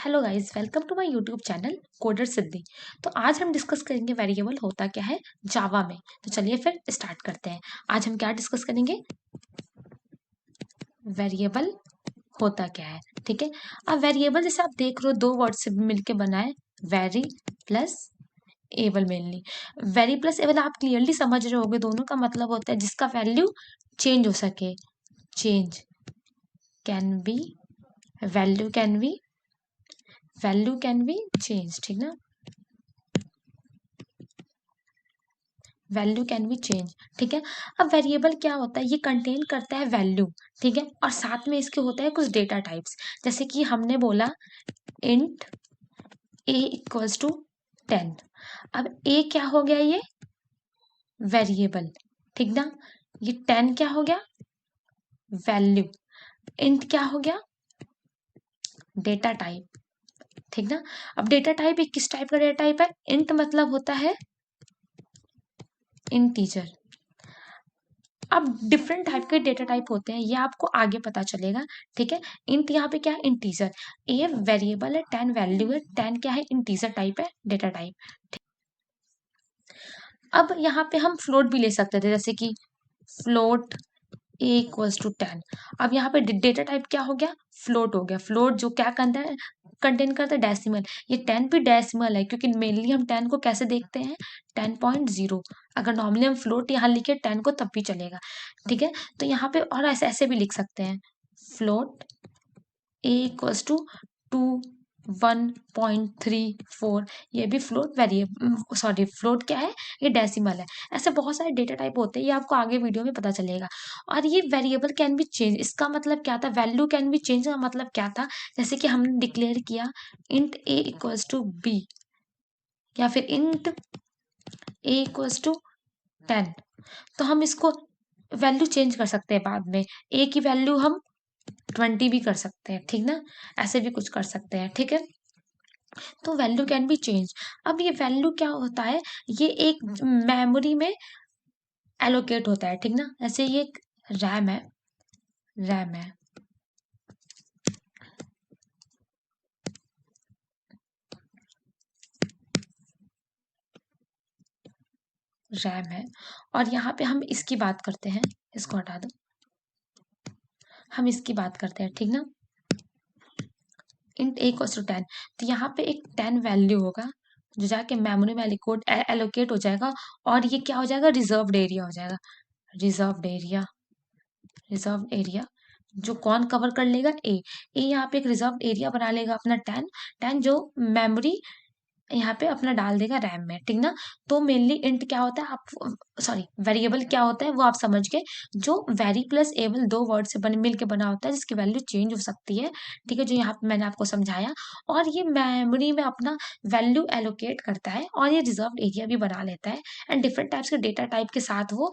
Hello guys, welcome to my YouTube channel coder Siddhi. तो आज हम डिस्कस करेंगे वेरिएबल होता क्या है जावा में। तो चलिए फिर स्टार्ट करते हैं। आज हम क्या डिस्कस करेंगे, वेरिएबल होता क्या है। ठीक है, अब वेरिएबल जैसे आप देख रहे हो दो वर्ड से मिलके बना है, very plus able. Mainly very plus able आप क्लियरली समझ रहे होगे, दोनों का मतलब होता है जिसका वैल्यू चेंज हो सके। Change can be, value can be, value can be change. ठीक ना, वैल्यू कैन बी चेंज। ठीक है, अब वेरिएबल क्या होता है, ये कंटेन करता है वैल्यू। ठीक है, और साथ में इसके होता है कुछ डेटा टाइप्स। जैसे कि हमने बोला इंट ए इक्वल्स टू 10। अब ए क्या हो गया, ये वेरिएबल। ठीक ना, ये 10 क्या हो गया, वैल्यू। इंट क्या हो गया, डेटा टाइप। ठीक ना, अब डेटा टाइप एक किस टाइप का डेटा टाइप है, इंट मतलब होता है इंटीजर। अब डिफरेंट टाइप के डेटा टाइप होते हैं, ये आपको आगे पता चलेगा। ठीक है, इंट यहाँ पे क्या है, इंटीजर। ए वेरिएबल है, 10 वैल्यू है, 10 क्या है, इंटीजर टाइप है, डेटा टाइप। अब यहाँ पे हम फ्लोट भी ले सकते थे, जैसे कि फ्लोट ए इक्वल्स टू 10। अब यहाँ पे डेटा टाइप क्या हो गया, फ्लोट हो गया। फ्लोट जो क्या करता है, कंटेन करता है डेसिमल। ये 10 भी डेसिमल है, क्योंकि मेनली हम 10 को कैसे देखते हैं, 10.0। अगर नॉर्मली हम फ्लोट यहाँ लिखे 10 को तब भी चलेगा। ठीक है, तो यहाँ पे और ऐसे ऐसे भी लिख सकते हैं, फ्लोट ए इक्वल्स टू 1.34। ये भी फ्लोट वेरिएबल, सॉरी फ्लोट क्या है, ये डेसिमल है। ऐसे बहुत सारे डेटा टाइप होते हैं, ये आपको आगे वीडियो में पता चलेगा। और ये वेरिएबल कैन बी चेंज, इसका मतलब क्या था, वैल्यू कैन बी चेंज का मतलब क्या था। जैसे कि हमने डिक्लेयर किया int a equals to b, या फिर इंट ए इक्वल्स टू 10, तो हम इसको वैल्यू चेंज कर सकते हैं बाद में। ए की वैल्यू हम 20 भी कर सकते हैं। ठीक ना, ऐसे भी कुछ कर सकते हैं। ठीक है, तो वैल्यू कैन बी चेंज। अब ये वैल्यू क्या होता है, ये एक मेमोरी में एलोकेट होता है। ठीक ना, ऐसे ये एक रैम है, रैम है, रैम है। और यहाँ पे हम इसकी बात करते हैं, इसको हटा दो, हम इसकी बात करते हैं। ठीक ना, इंट ए इक्वल्स टू 10, तो यहाँ पे एक 10 वैल्यू होगा जो जाके मेमोरी में एलोकेट हो जाएगा, और ये क्या हो जाएगा, रिजर्व्ड एरिया हो जाएगा। रिजर्व्ड एरिया, रिजर्व एरिया जो कौन कवर कर लेगा, ए। ए यहाँ पे एक रिजर्व एरिया बना लेगा अपना 10, 10 जो मेमोरी यहाँ पे अपना डाल देगा रैम में। ठीक ना, तो मेनली इंट क्या होता है, आप सॉरी वेरिएबल क्या होता है वो आप समझ गए, जो वेरी प्लस एबल दो वर्ड से मिल के बना होता है, जिसकी वैल्यू चेंज हो सकती है। ठीक है, जो यहाँ पे मैंने आपको समझाया। और ये मेमोरी में अपना वैल्यू एलोकेट करता है, और ये रिजर्व एरिया भी बना लेता है, एंड डिफरेंट टाइप्स के डेटा टाइप के साथ वो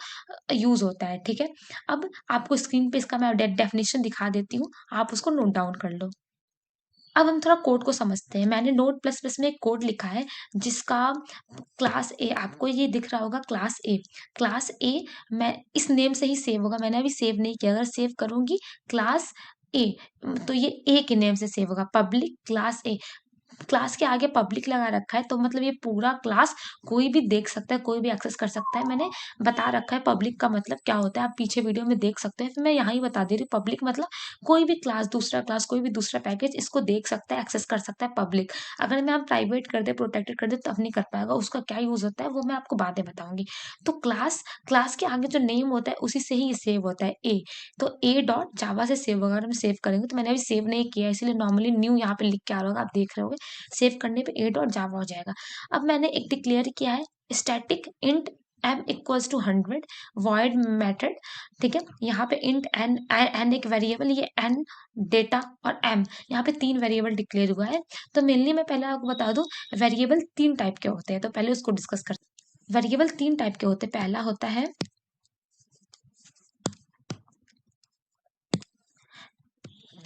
यूज होता है। ठीक है, अब आपको स्क्रीन पे इसका मैं डेफिनेशन दिखा देती हूँ, आप उसको नोट डाउन कर लो। अब हम थोड़ा कोड को समझते हैं। मैंने नोट प्लस प्लस में एक कोड लिखा है, जिसका क्लास ए, आपको ये दिख रहा होगा क्लास ए। क्लास ए मैं इस नेम से ही सेव होगा, मैंने अभी सेव नहीं किया। अगर सेव करूंगी क्लास ए, तो ये ए के नेम से सेव होगा, पब्लिक क्लास ए। क्लास के आगे पब्लिक लगा रखा है, तो मतलब ये पूरा क्लास कोई भी देख सकता है, कोई भी एक्सेस कर सकता है। मैंने बता रखा है पब्लिक का मतलब क्या होता है, आप पीछे वीडियो में देख सकते हैं, फिर मैं यहाँ ही बता दे रही हूँ। पब्लिक मतलब कोई भी क्लास, दूसरा क्लास, कोई भी दूसरा पैकेज इसको देख सकता है, एक्सेस कर सकता है, पब्लिक। अगर मैं आप प्राइवेट कर दे, प्रोटेक्टेड कर दे, तब नहीं कर पाएगा। उसका क्या यूज होता है वो मैं आपको बाद में बताऊंगी। तो क्लास, क्लास के आगे जो नेम होता है उसी से ही ये सेव होता है, ए। तो ए डॉट जावा से सेव होगा। अगर हम सेव करेंगे, तो मैंने अभी सेव नहीं किया, इसलिए नॉर्मली न्यू यहाँ पे लिख के आ रहा होगा, आप देख रहे होगे। सेव करने पे ए डॉट जावा हो जाएगा। अब मैंने एक डिक्लेयर किया है, static int m equals to 100 void method. ठीक है, यहाँ पे इंट n, n एक वेरिएबल, ये n डेटा और m, यहाँ पे तीन वेरिएबल डिक्लेयर हुआ है। तो मेनली मैं पहले आपको बता दूं, वेरिएबल तीन टाइप के होते हैं, तो पहले उसको डिस्कस करते हैं। वेरिएबल तीन टाइप के होते हैं।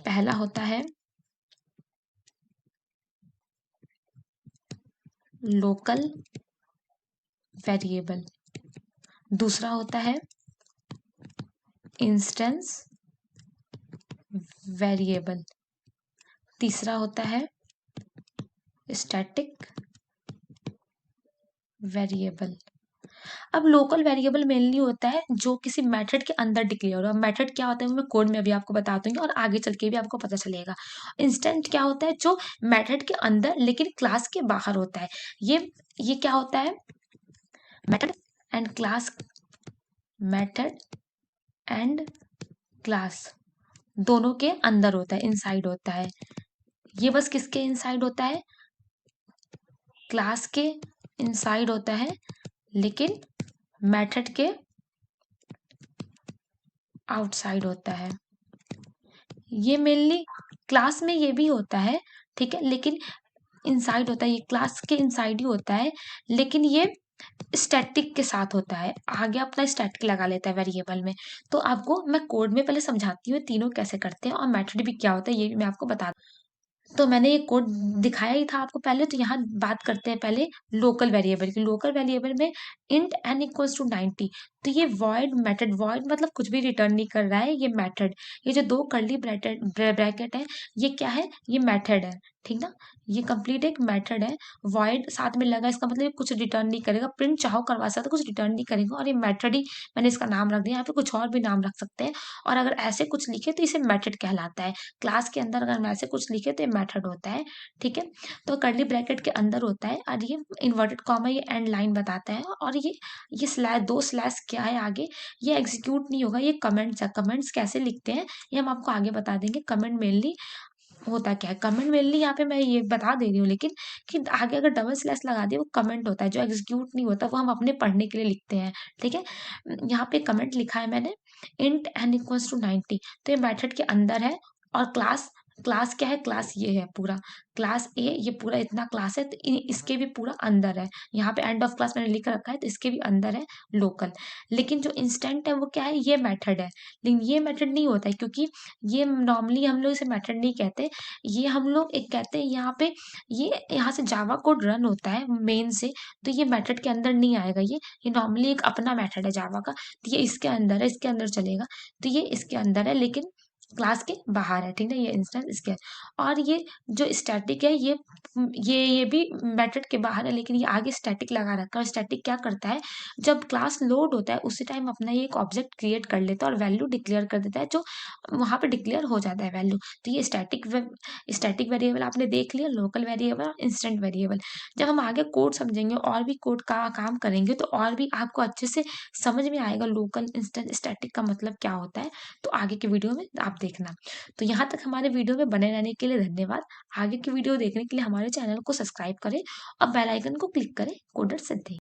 पहला होता है लोकल वेरिएबल, दूसरा होता है इंस्टेंस वेरिएबल, तीसरा होता है स्टैटिक वेरिएबल। अब लोकल वेरिएबल मेनली होता है जो किसी मेथड के अंदर डिक्लेयर हो। मेथड क्या होता है वो मैं कोड में अभी आपको बता दूंगी और आगे चल के भी आपको पता चलेगा। इंस्टेंट क्या होता है, जो मेथड के अंदर लेकिन क्लास के बाहर होता है। ये क्या होता है, method and class, method and class दोनों के अंदर होता है, इनसाइड होता है। ये बस किसके इनसाइड होता है, क्लास के इनसाइड होता है, लेकिन मेथड के आउटसाइड होता है। ये मेनली क्लास में ये भी होता है, ठीक है, लेकिन इनसाइड होता है, ये क्लास के इनसाइड ही होता है, लेकिन ये स्टैटिक के साथ होता है। आगे अपना स्टैटिक लगा लेता है वेरिएबल में। तो आपको मैं कोड में पहले समझाती हूँ तीनों कैसे करते हैं और मेथड भी क्या होता है ये भी मैं आपको बता। तो मैंने ये कोड दिखाया ही था आपको पहले। तो यहाँ बात करते हैं पहले लोकल वेरिएबल की। लोकल वेरिएबल में इंट n इक्वल्स टू 90, तो ये वॉइड मेथड, वॉइड मतलब कुछ भी रिटर्न नहीं कर रहा है, ये मेथड, ये जो दो कर्ली ब्रैकेट है ये क्या है, ये मेथड है, ठीक ना। ये कंप्लीट एक मेथड है, वॉइड साथ में लगा, इसका मतलब ये कुछ रिटर्न नहीं करेगा। प्रिंट चाहो करवा सकते, कुछ रिटर्न नहीं करेगा। और ये मेथड ही मैंने इसका नाम रख दिया। यहाँ पे कुछ और भी नाम रख सकते हैं, और अगर ऐसे कुछ लिखे तो इसे मेथड कहलाता है। क्लास के अंदर अगर हम ऐसे कुछ लिखे तो ये मेथड होता है, ठीक है। तो कर्ली ब्रैकेट के अंदर होता है, और ये इन्वर्टेड कॉमा ये एंड लाइन बताता है। और ये स्लैश, दो स्लैश क्या है आगे, ये एग्जीक्यूट नहीं होगा, ये कमेंट्स है। कमेंट्स कैसे लिखते हैं ये हम आपको आगे बता देंगे। कमेंट मेनली होता क्या है, कमेंट मेनली यहाँ पे मैं ये बता दे रही हूँ, लेकिन कि आगे अगर डबल स्लैश लगा दिए वो कमेंट होता है, जो एग्जीक्यूट नहीं होता, वो हम अपने पढ़ने के लिए लिखते हैं, ठीक है। यहाँ पे कमेंट लिखा है मैंने, इंट n इक्वल्स टू 90, तो ये मेथड के अंदर है। और क्लास, क्लास क्या है, क्लास ये है पूरा, क्लास ए, ये पूरा इतना क्लास है, तो इसके भी पूरा अंदर है। यहाँ पे एंड ऑफ क्लास मैंने लिख रखा है, तो इसके भी अंदर है लोकल। लेकिन जो इंस्टेंट है वो क्या है, ये मेथड है। लेकिन ये मेथड नहीं होता है, क्योंकि ये नॉर्मली हम लोग इसे मेथड नहीं कहते, ये हम लोग एक कहते हैं यहाँ पे। ये यहाँ से जावा कोड रन होता है मेन से, तो ये मेथड के अंदर नहीं आएगा। ये नॉर्मली एक अपना मेथड है जावा का, तो ये इसके अंदर है, इसके अंदर चलेगा। तो ये इसके अंदर है, लेकिन क्लास के बाहर है, ठीक है। ये इंस्टेंस इसके, और ये जो स्टैटिक है, ये भी मेथड के बाहर है, लेकिन ये आगे स्टैटिक लगा रखा है। स्टैटिक क्या करता है, जब क्लास लोड होता है उसी टाइम अपना ये एक ऑब्जेक्ट क्रिएट कर लेता है और वैल्यू डिक्लेयर कर देता है, जो वहां पे डिक्लेयर हो जाता है वैल्यू। तो ये स्टैटिक वेरिएबल आपने देख लिया, लोकल वेरिएबल और इंस्टेंट वेरिएबल। जब हम आगे कोड समझेंगे और भी कोड का काम करेंगे, तो और भी आपको अच्छे से समझ में आएगा लोकल, इंस्टेंट, स्टैटिक का मतलब क्या होता है। तो आगे के वीडियो में आप देखना। तो यहाँ तक हमारे वीडियो में बने रहने के लिए धन्यवाद। आगे की वीडियो देखने के लिए हमारे चैनल को सब्सक्राइब करें और बेल आइकन को क्लिक करें। कोडर सिद्धि।